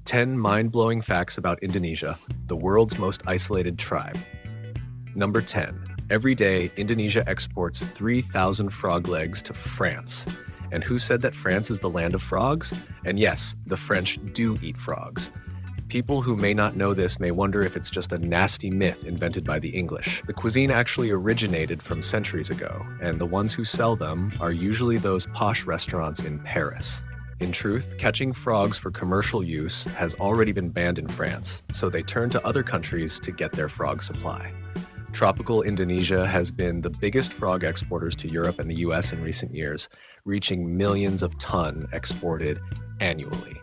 10 mind-blowing facts about Indonesia, the world's most isolated tribe. Number 10. Every day, Indonesia exports 3,000 frog legs to France. And who said that France is the land of frogs? And yes, the French do eat frogs. People who may not know this may wonder if it's just a nasty myth invented by the English. The cuisine actually originated from centuries ago, and the ones who sell them are usually those posh restaurants in Paris. In truth, catching frogs for commercial use has already been banned in France, so they turn to other countries to get their frog supply. Tropical Indonesia has been the biggest frog exporters to Europe and the US in recent years, reaching millions of tons exported annually.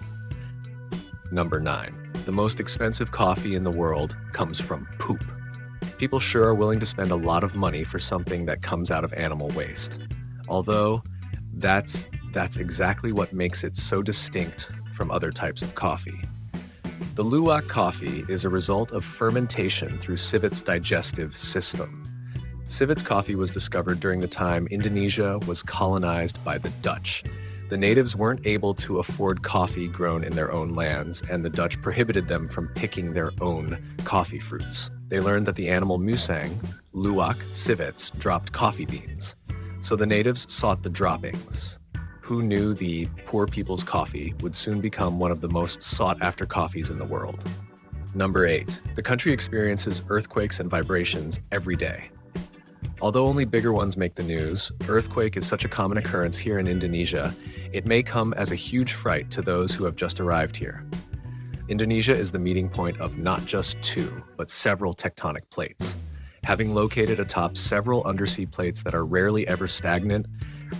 Number 9. The most expensive coffee in the world comes from poop. People sure are willing to spend a lot of money for something that comes out of animal waste. Although, that's exactly what makes it so distinct from other types of coffee. The luwak coffee is a result of fermentation through civet's digestive system. Civet's coffee was discovered during the time Indonesia was colonized by the Dutch. The natives weren't able to afford coffee grown in their own lands, and the Dutch prohibited them from picking their own coffee fruits. They learned that the animal musang, luwak, civets, dropped coffee beans. So the natives sought the droppings. Who knew the poor people's coffee would soon become one of the most sought-after coffees in the world? Number 8. The country experiences earthquakes and vibrations every day. Although only bigger ones make the news, earthquake is such a common occurrence here in Indonesia, it may come as a huge fright to those who have just arrived here. Indonesia is the meeting point of not just two, but several tectonic plates. Having located atop several undersea plates that are rarely ever stagnant,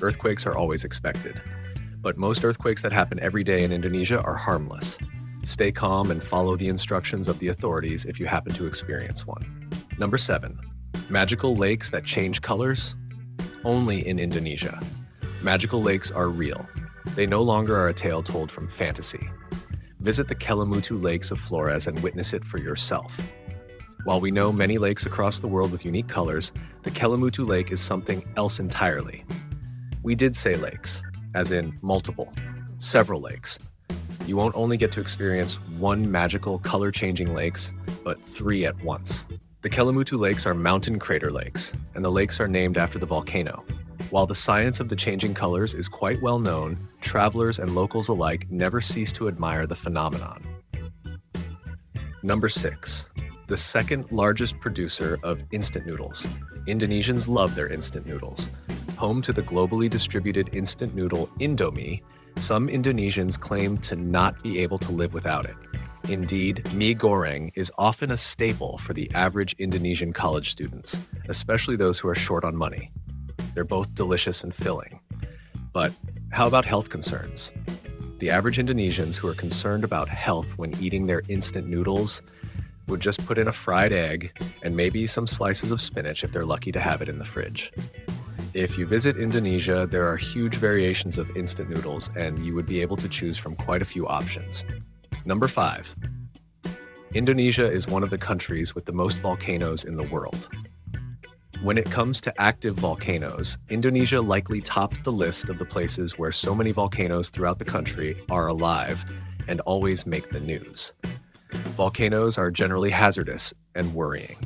earthquakes are always expected. But most earthquakes that happen every day in Indonesia are harmless. Stay calm and follow the instructions of the authorities if you happen to experience one. Number 7. Magical lakes that change colors? Only in Indonesia. Magical lakes are real. They no longer are a tale told from fantasy. Visit the Kelimutu Lakes of Flores and witness it for yourself. While we know many lakes across the world with unique colors, the Kelimutu Lake is something else entirely. We did say lakes, as in multiple, several lakes. You won't only get to experience one magical color-changing lakes, but 3 at once. The Kelimutu Lakes are mountain crater lakes, and the lakes are named after the volcano. While the science of the changing colors is quite well known, travelers and locals alike never cease to admire the phenomenon. Number 6. The second largest producer of instant noodles. Indonesians love their instant noodles. Home to the globally distributed instant noodle Indomie, some Indonesians claim to not be able to live without it. Indeed, mie goreng is often a staple for the average Indonesian college students, especially those who are short on money. They're both delicious and filling. But how about health concerns? The average Indonesians who are concerned about health when eating their instant noodles would just put in a fried egg and maybe some slices of spinach if they're lucky to have it in the fridge. If you visit Indonesia, there are huge variations of instant noodles, and you would be able to choose from quite a few options. Number 5. Indonesia is one of the countries with the most volcanoes in the world. When it comes to active volcanoes, Indonesia likely topped the list of the places where so many volcanoes throughout the country are alive and always make the news. Volcanoes are generally hazardous and worrying.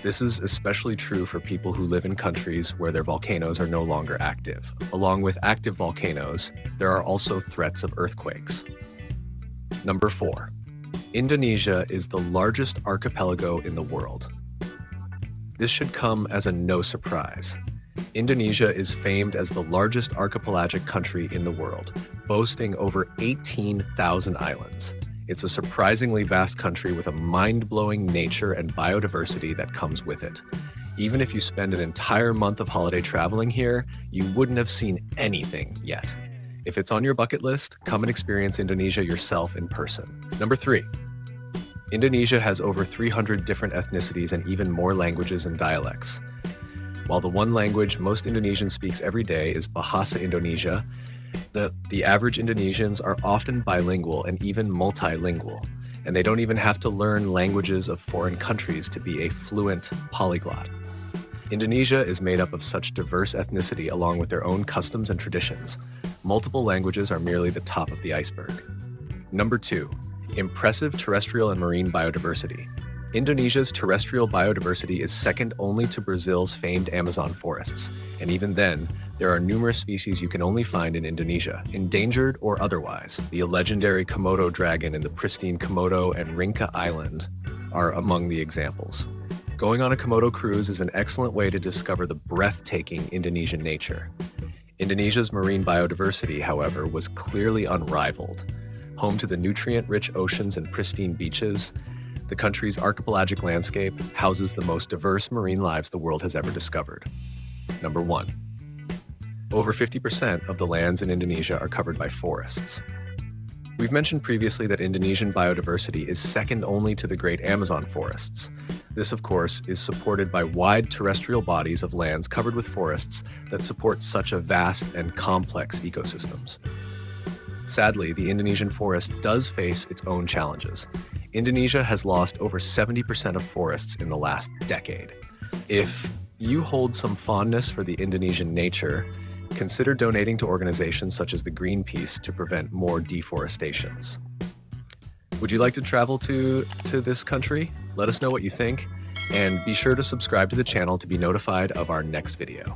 This is especially true for people who live in countries where their volcanoes are no longer active. Along with active volcanoes, there are also threats of earthquakes. Number 4. Indonesia is the largest archipelago in the world. This should come as a no surprise. Indonesia is famed as the largest archipelagic country in the world, boasting over 18,000 islands. It's a surprisingly vast country with a mind-blowing nature and biodiversity that comes with it. Even if you spend an entire month of holiday traveling here, you wouldn't have seen anything yet. If it's on your bucket list, come and experience Indonesia yourself in person. Number 3. Indonesia has over 300 different ethnicities and even more languages and dialects. While the one language most Indonesians speaks every day is Bahasa Indonesia, the average Indonesians are often bilingual and even multilingual, and they don't even have to learn languages of foreign countries to be a fluent polyglot. Indonesia is made up of such diverse ethnicity along with their own customs and traditions. Multiple languages are merely the top of the iceberg. Number 2. Impressive terrestrial and marine biodiversity. Indonesia's terrestrial biodiversity is second only to Brazil's famed Amazon forests, and even then, there are numerous species you can only find in Indonesia, endangered or otherwise. The legendary Komodo dragon in the pristine Komodo and Rinca Island are among the examples. Going on a Komodo cruise is an excellent way to discover the breathtaking Indonesian nature. Indonesia's marine biodiversity, however, was clearly unrivaled. Home to the nutrient-rich oceans and pristine beaches, the country's archipelagic landscape houses the most diverse marine lives the world has ever discovered. Number 1. Over 50% of the lands in Indonesia are covered by forests. We've mentioned previously that Indonesian biodiversity is second only to the great Amazon forests. This, of course, is supported by wide terrestrial bodies of lands covered with forests that support such a vast and complex ecosystems. Sadly, the Indonesian forest does face its own challenges. Indonesia has lost over 70% of forests in the last decade. If you hold some fondness for the Indonesian nature, consider donating to organizations such as the Greenpeace to prevent more deforestations. Would you like to travel to this country? Let us know what you think, and be sure to subscribe to the channel to be notified of our next video.